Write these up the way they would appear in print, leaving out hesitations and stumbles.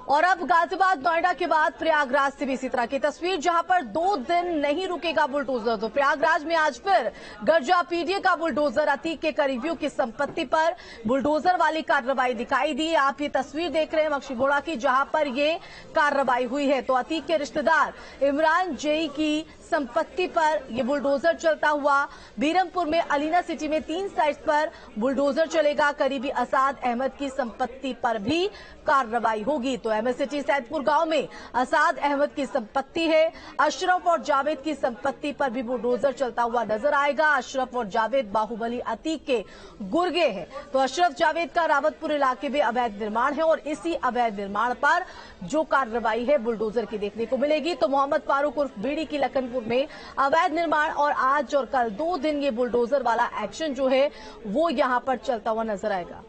और अब गाजियाबाद नोएडा के बाद प्रयागराज से भी इसी तरह की तस्वीर, जहां पर 2 दिन नहीं रुकेगा बुलडोजर। तो प्रयागराज में आज फिर गर्जा पीडीए का बुलडोजर अतीक के करीबियों की संपत्ति पर बुलडोजर वाली कार्रवाई दिखाई दी। आप ये तस्वीर देख रहे हैं बख्शीगोड़ा की, जहां पर ये कार्रवाई हुई है। तो अतीक के रिश्तेदार इमरान जई की संपत्ति पर यह बुलडोजर चलता हुआ बीरमपुर में अलीना सिटी में 3 साइट्स पर बुलडोजर चलेगा। करीबी असाद अहमद की संपत्ति पर भी कार्रवाई होगी। तो अहमद सिटी सैदपुर गांव में असाद अहमद की संपत्ति है। अशरफ और जावेद की संपत्ति पर भी बुलडोजर चलता हुआ नजर आएगा। अशरफ और जावेद बाहुबली अतीक के गुर्गे हैं। तो अशरफ जावेद का रावतपुर इलाके में अवैध निर्माण है और इसी अवैध निर्माण पर जो कार्रवाई है बुलडोजर की देखने को मिलेगी। तो मोहम्मद फारूक उर्फ बीड़ी की लखनपुर में अवैध निर्माण और आज और कल 2 दिन ये बुलडोजर वाला एक्शन जो है वो यहां पर चलता हुआ नजर आएगा।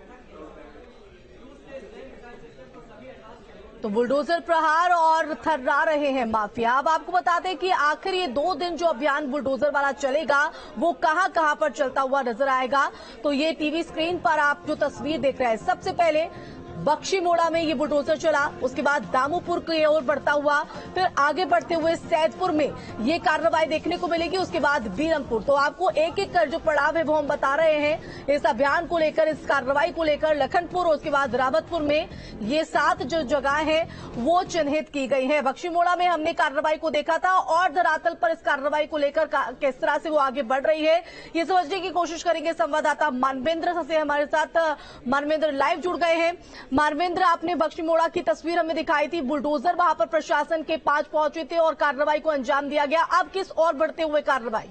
तो बुलडोजर प्रहार और थर्रा रहे हैं माफिया। अब आपको बता दें कि आखिर ये 2 दिन जो अभियान बुलडोजर वाला चलेगा वो कहां कहां पर चलता हुआ नजर आएगा। तो ये टीवी स्क्रीन पर आप जो तस्वीर देख रहे हैं, सबसे पहले बख्शीमोड़ा में ये बुलडोजर चला, उसके बाद दामोपुर की ओर बढ़ता हुआ, फिर आगे बढ़ते हुए सैदपुर में ये कार्रवाई देखने को मिलेगी, उसके बाद बीरमपुर। तो आपको एक एक कर जो पड़ाव है वो हम बता रहे हैं इस अभियान को लेकर, इस कार्रवाई को लेकर। लखनपुर और उसके बाद रावतपुर में ये 7 जो जगह है वो चिन्हित की गई है। बख्शीमोड़ा में हमने कार्रवाई को देखा था और धरातल पर इस कार्रवाई को लेकर किस तरह से वो आगे बढ़ रही है ये समझने की कोशिश करेंगे। संवाददाता मानवेंद्र से हमारे साथ मानवेंद्र लाइव जुड़ गए हैं। मानवेंद्र, आपने बख्शीमोड़ा की तस्वीर हमें दिखाई थी, बुलडोजर वहां पर प्रशासन के 5 पहुंचे थे और कार्रवाई को अंजाम दिया गया। अब किस ओर बढ़ते हुए कार्रवाई?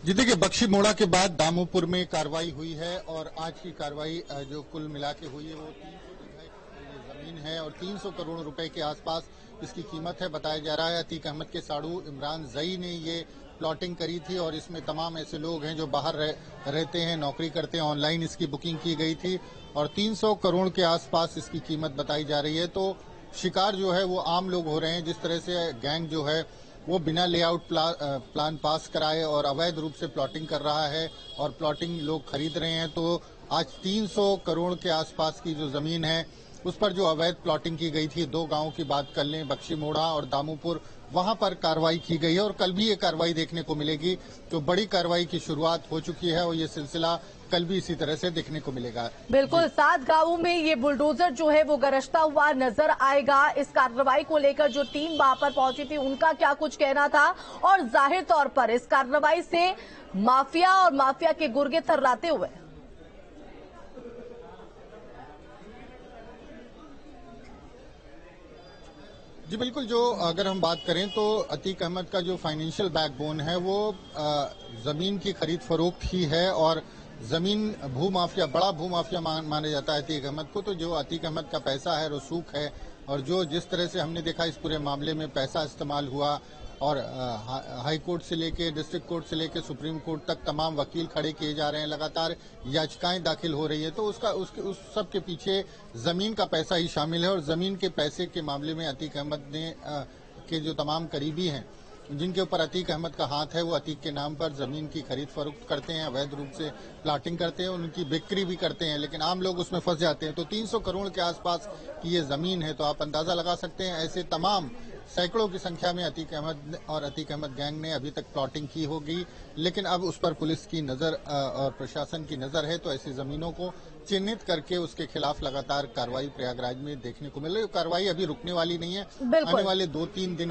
जी देखिए, बख्शीमोड़ा के बाद दामोपुर में कार्रवाई हुई है और आज की कार्रवाई जो कुल मिला के हुई है वो 300 जमीन है और 300 करोड़ रुपए के आसपास इसकी कीमत है। बताया जा रहा है अतीक अहमद के साड़ू इमरान जई ने ये प्लॉटिंग करी थी और इसमें तमाम ऐसे लोग हैं जो बाहर रहते हैं, नौकरी करते हैं, ऑनलाइन इसकी बुकिंग की गई थी और 300 करोड़ के आसपास इसकी कीमत बताई जा रही है। तो शिकार जो है वो आम लोग हो रहे हैं। जिस तरह से गैंग जो है वो बिना लेआउट प्लान पास कराए और अवैध रूप से प्लॉटिंग कर रहा है और प्लॉटिंग लोग खरीद रहे हैं। तो आज 300 करोड़ के आसपास की जो जमीन है उस पर जो अवैध प्लॉटिंग की गई थी, 2 गांवों की बात कर लें, बख्शीमोड़ा और दामोपुर, वहां पर कार्रवाई की गई है और कल भी ये कार्रवाई देखने को मिलेगी। तो बड़ी कार्रवाई की शुरुआत हो चुकी है और ये सिलसिला कल भी इसी तरह से देखने को मिलेगा। बिल्कुल, 7 गांवों में ये बुलडोजर जो है वो गरजता हुआ नजर आएगा। इस कार्रवाई को लेकर जो टीम वहां पर पहुंची थी उनका क्या कुछ कहना था और जाहिर तौर पर इस कार्रवाई से माफिया और माफिया के गुर्गे थर्राते हुए। जी बिल्कुल, जो अगर हम बात करें तो अतीक अहमद का जो फाइनेंशियल बैकबोन है वो जमीन की खरीद फरोख्त ही है और जमीन भूमाफिया, बड़ा भूमाफिया माना जाता है अतीक अहमद को। तो जो अतीक अहमद का पैसा है रसूख है और जो जिस तरह से हमने देखा इस पूरे मामले में पैसा इस्तेमाल हुआ और हाई कोर्ट से लेके डिस्ट्रिक्ट कोर्ट से लेके सुप्रीम कोर्ट तक तमाम वकील खड़े किए जा रहे हैं, लगातार याचिकाएं दाखिल हो रही है। तो उस सब के पीछे जमीन का पैसा ही शामिल है और जमीन के पैसे के मामले में अतीक अहमद ने के जो तमाम करीबी हैं जिनके ऊपर अतीक अहमद का हाथ है वो अतीक के नाम पर जमीन की खरीद फरोख्त करते हैं, अवैध रूप से प्लाटिंग करते हैं, उनकी बिक्री भी करते हैं, लेकिन आम लोग उसमें फंस जाते हैं। तो 300 करोड़ के आसपास की ये जमीन है, तो आप अंदाजा लगा सकते हैं ऐसे तमाम सैकड़ों की संख्या में अतीक अहमद और अतीक अहमद गैंग ने अभी तक प्लॉटिंग की होगी। लेकिन अब उस पर पुलिस की नजर और प्रशासन की नजर है, तो ऐसी जमीनों को चिन्हित करके उसके खिलाफ लगातार कार्रवाई प्रयागराज में देखने को मिल रही है। कार्रवाई अभी रुकने वाली नहीं है, आने वाले 2-3 दिनों